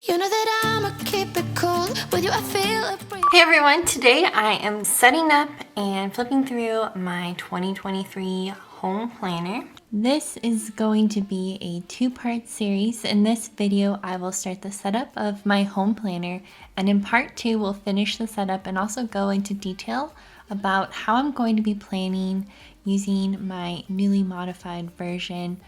You know that I'ma keep it cool. With you I feel a breeze. Hey everyone, today I am setting up and flipping through my 2023 home planner. This is going to be a two-part series. In this video, I will start the setup of my home planner, and in part 2, we'll finish the setup and also go into detail about how I'm going to be planning using my newly modified version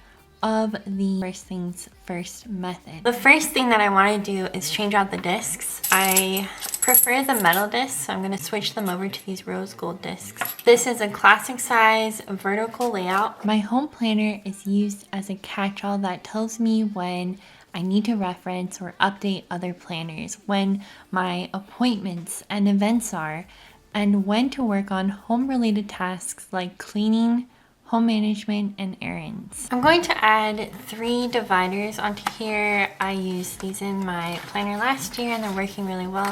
of the first things first method. The first thing that I want to do is change out the discs. I prefer the metal discs, so I'm going to switch them over to these rose gold discs. This is a classic size vertical layout. My home planner is used as a catch-all that tells me when I need to reference or update other planners, when my appointments and events are, and when to work on home-related tasks like cleaning, home management, and errands. I'm going to add 3 dividers onto here. I used these in my planner last year and they're working really well.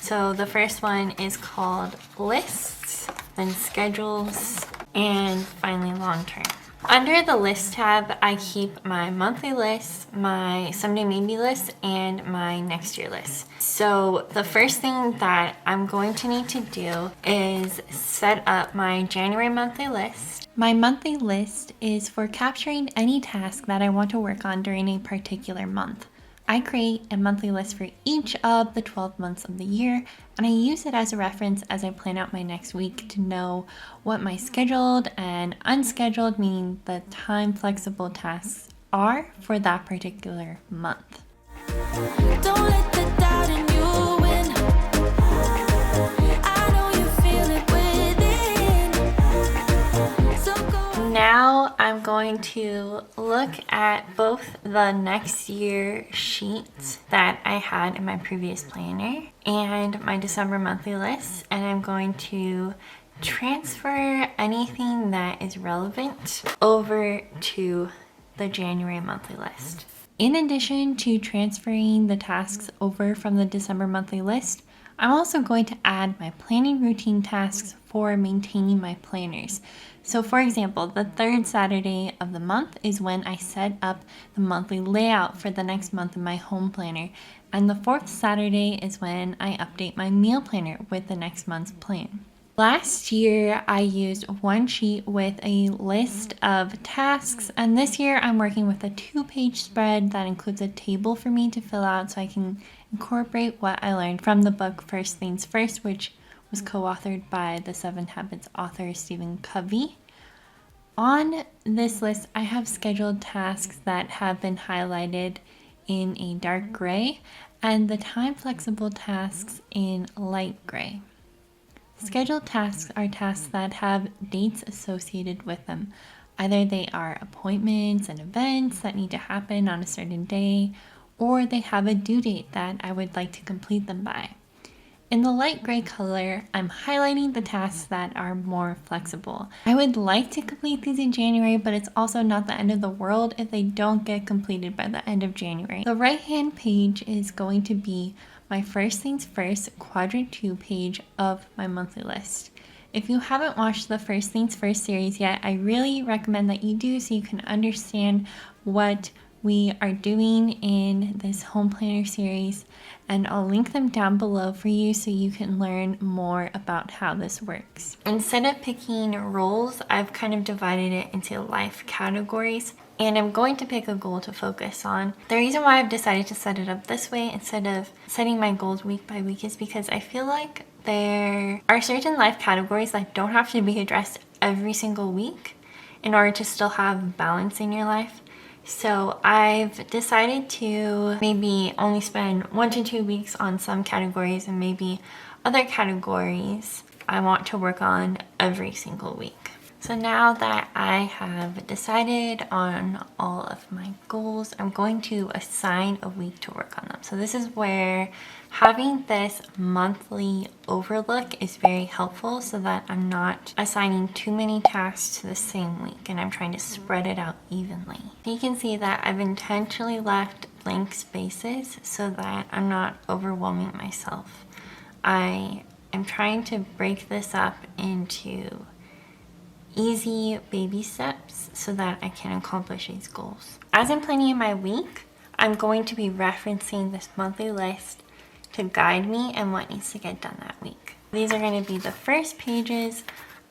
So the first one is called lists, then schedules, and finally long term. Under the list tab, I keep my monthly list, my someday maybe list, and my next year list. So the first thing that I'm going to need to do is set up my January monthly list. My monthly list is for capturing any task that I want to work on during a particular month. I create a monthly list for each of the 12 months of the year, and I use it as a reference as I plan out my next week to know what my scheduled and unscheduled, meaning the time flexible tasks, are for that particular month. Don't let the doubt in you win. I know you feel it within. So go. Now I'm going to look at both the next year sheets that I had in my previous planner and my December monthly list, and I'm going to transfer anything that is relevant over to the January monthly list. In addition to transferring the tasks over from the December monthly list, I'm also going to add my planning routine tasks for maintaining my planners. So for example, the third Saturday of the month is when I set up the monthly layout for the next month in my home planner. And the fourth Saturday is when I update my meal planner with the next month's plan. Last year, I used one sheet with a list of tasks, and this year I'm working with a 2-page spread that includes a table for me to fill out so I can incorporate what I learned from the book First Things First, which was co-authored by the 7 Habits author Stephen Covey. On this list, I have scheduled tasks that have been highlighted in a dark gray and the time-flexible tasks in light gray. Scheduled tasks are tasks that have dates associated with them. Either they are appointments and events that need to happen on a certain day, or they have a due date that I would like to complete them by. In the light gray color, I'm highlighting the tasks that are more flexible. I would like to complete these in January, but it's also not the end of the world if they don't get completed by the end of January. The right-hand page is going to be my First Things First Quadrant 2 page of my monthly list. If you haven't watched the First Things First series yet, I really recommend that you do so you can understand what we are doing in this home planner series, and I'll link them down below for you so you can learn more about how this works. Instead of picking roles, I've kind of divided it into life categories, and I'm going to pick a goal to focus on. The reason why I've decided to set it up this way instead of setting my goals week by week is because I feel like there are certain life categories that don't have to be addressed every single week in order to still have balance in your life. So I've decided to maybe only spend 1 to 2 weeks on some categories, and maybe other categories I want to work on every single week. So now that I have decided on all of my goals, I'm going to assign a week to work on them. So this is where having this monthly overlook is very helpful so that I'm not assigning too many tasks to the same week and I'm trying to spread it out evenly. You can see that I've intentionally left blank spaces so that I'm not overwhelming myself. I am trying to break this up into easy baby steps so that I can accomplish these goals. As I'm planning my week, I'm going to be referencing this monthly list to guide me and what needs to get done that week. These are going to be the first pages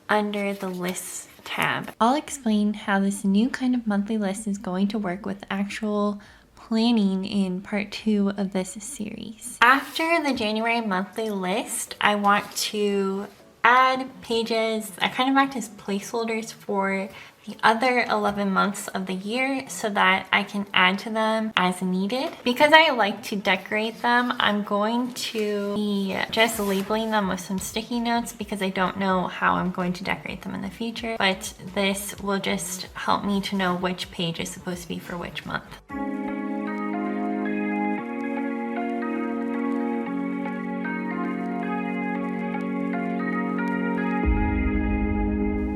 under the lists tab. I'll explain how this new kind of monthly list is going to work with actual planning in part 2 of this series. After the January monthly list, I want to add pages that kind of act as placeholders for the other 11 months of the year so that I can add to them as needed. Because I like to decorate them, I'm going to be just labeling them with some sticky notes because I don't know how I'm going to decorate them in the future, but this will just help me to know which page is supposed to be for which month.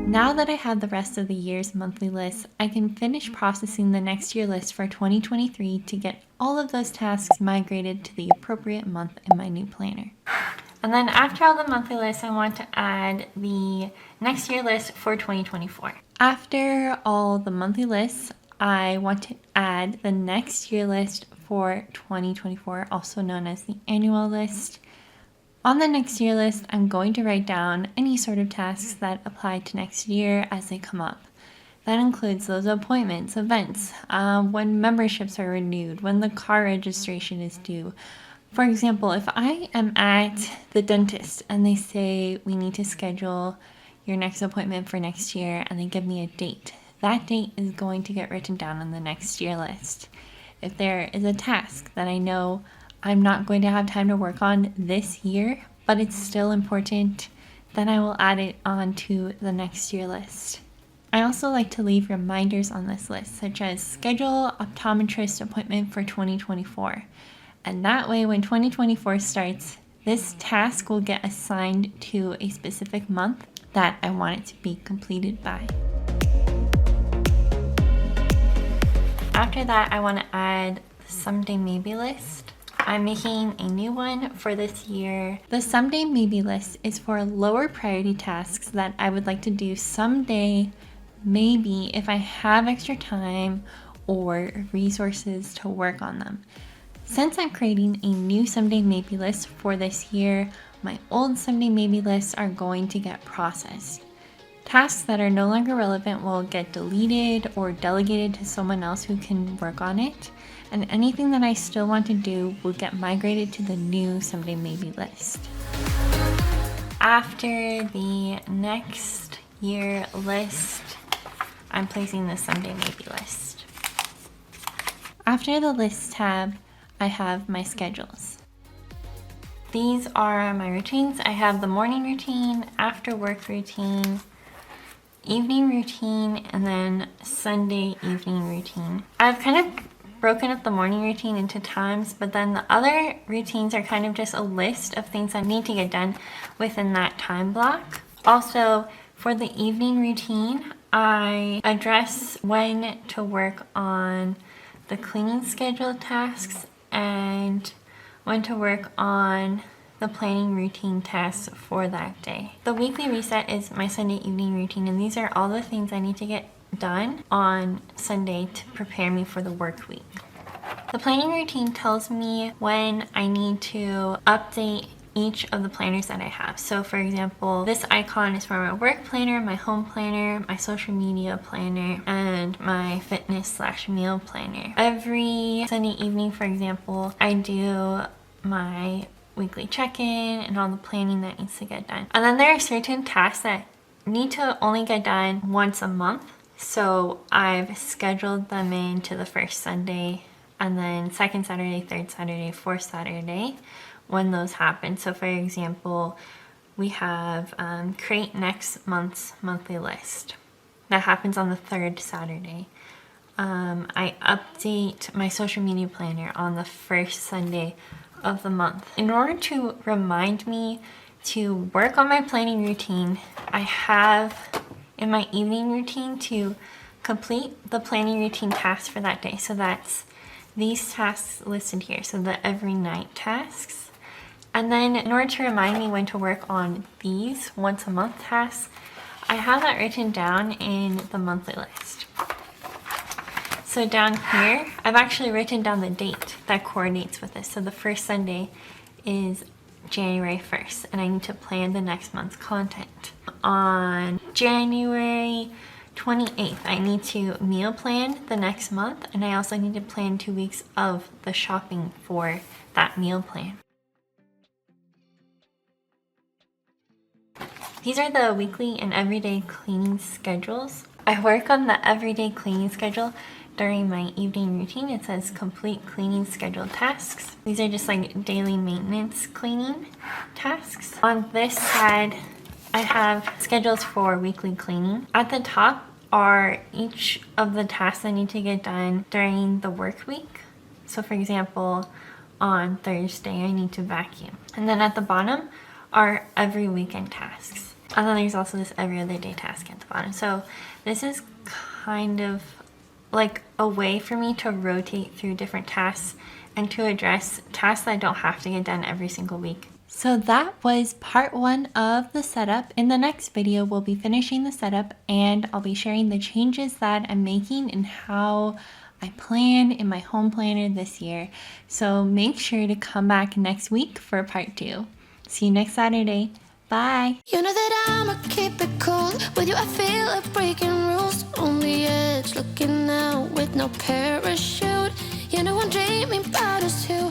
Now that I have the rest of the year's monthly list, I can finish processing the next year list for 2023 to get all of those tasks migrated to the appropriate month in my new planner. And then after all the monthly lists, I want to add the next year list for 2024. After all the monthly lists, I want to add the next year list for 2024, also known as the annual list. On the next year list, I'm going to write down any sort of tasks that apply to next year as they come up. That includes those appointments, events, when memberships are renewed, when the car registration is due. For example, if I am at the dentist and they say we need to schedule your next appointment for next year and they give me a date, that date is going to get written down on the next year list. If there is a task that I know I'm not going to have time to work on this year, but it's still important, then I will add it onto the next year list. I also like to leave reminders on this list, such as schedule optometrist appointment for 2024. And that way, when 2024 starts, this task will get assigned to a specific month that I want it to be completed by. After that, I want to add the someday maybe list. I'm making a new one for this year. The someday maybe list is for lower priority tasks that I would like to do someday, maybe if I have extra time or resources to work on them. Since I'm creating a new someday maybe list for this year, my old someday maybe lists are going to get processed. Tasks that are no longer relevant will get deleted or delegated to someone else who can work on it. And anything that I still want to do will get migrated to the new someday maybe list. After the next year list, I'm placing the someday maybe list. After the list tab, I have my schedules. These are my routines. I have the morning routine, after work routine, evening routine, and then Sunday evening routine. I've kind of broken up the morning routine into times, but then the other routines are kind of just a list of things I need to get done within that time block. Also, for the evening routine, I address when to work on the cleaning schedule tasks and when to work on the planning routine tasks for that day. The weekly reset is my Sunday evening routine, and these are all the things I need to get done on Sunday to prepare me for the work week. The planning routine tells me when I need to update each of the planners that I have. So for example, this icon is for my work planner, my home planner, my social media planner, and my fitness/meal planner. Every Sunday evening, for example, I do my weekly check-in and all the planning that needs to get done. And then there are certain tasks that need to only get done once a month. So I've scheduled them into the first Sunday and then second Saturday, third Saturday, fourth Saturday when those happen. So for example, we have create next month's monthly list. That happens on the third Saturday. I update my social media planner on the first Sunday of the month. In order to remind me to work on my planning routine, I have in my evening routine to complete the planning routine tasks for that day. So that's these tasks listed here, so the every night tasks. And then in order to remind me when to work on these once a month tasks, I have that written down in the monthly list. So down here, I've actually written down the date that coordinates with this. So the first Sunday is January 1st, and I need to plan the next month's content. On January 28th, I need to meal plan the next month, and I also need to plan 2 weeks of the shopping for that meal plan. These are the weekly and everyday cleaning schedules. I work on the everyday cleaning schedule during my evening routine. It says complete cleaning schedule tasks. These are just like daily maintenance cleaning tasks. On this side, I have schedules for weekly cleaning. At the top are each of the tasks I need to get done during the work week. So for example, on Thursday, I need to vacuum. And then at the bottom are every weekend tasks. And then there's also this every other day task at the bottom. So this is kind of like a way for me to rotate through different tasks and to address tasks that I don't have to get done every single week. So that was part 1 of the setup. In the next video, we'll be finishing the setup and I'll be sharing the changes that I'm making and how I plan in my home planner this year. So make sure to come back next week for part 2. See you next Saturday. Bye. You know that I'ma keep it cool. With you I feel like breaking rules. On the edge, looking out with no parachute. You know I'm dreaming about us too.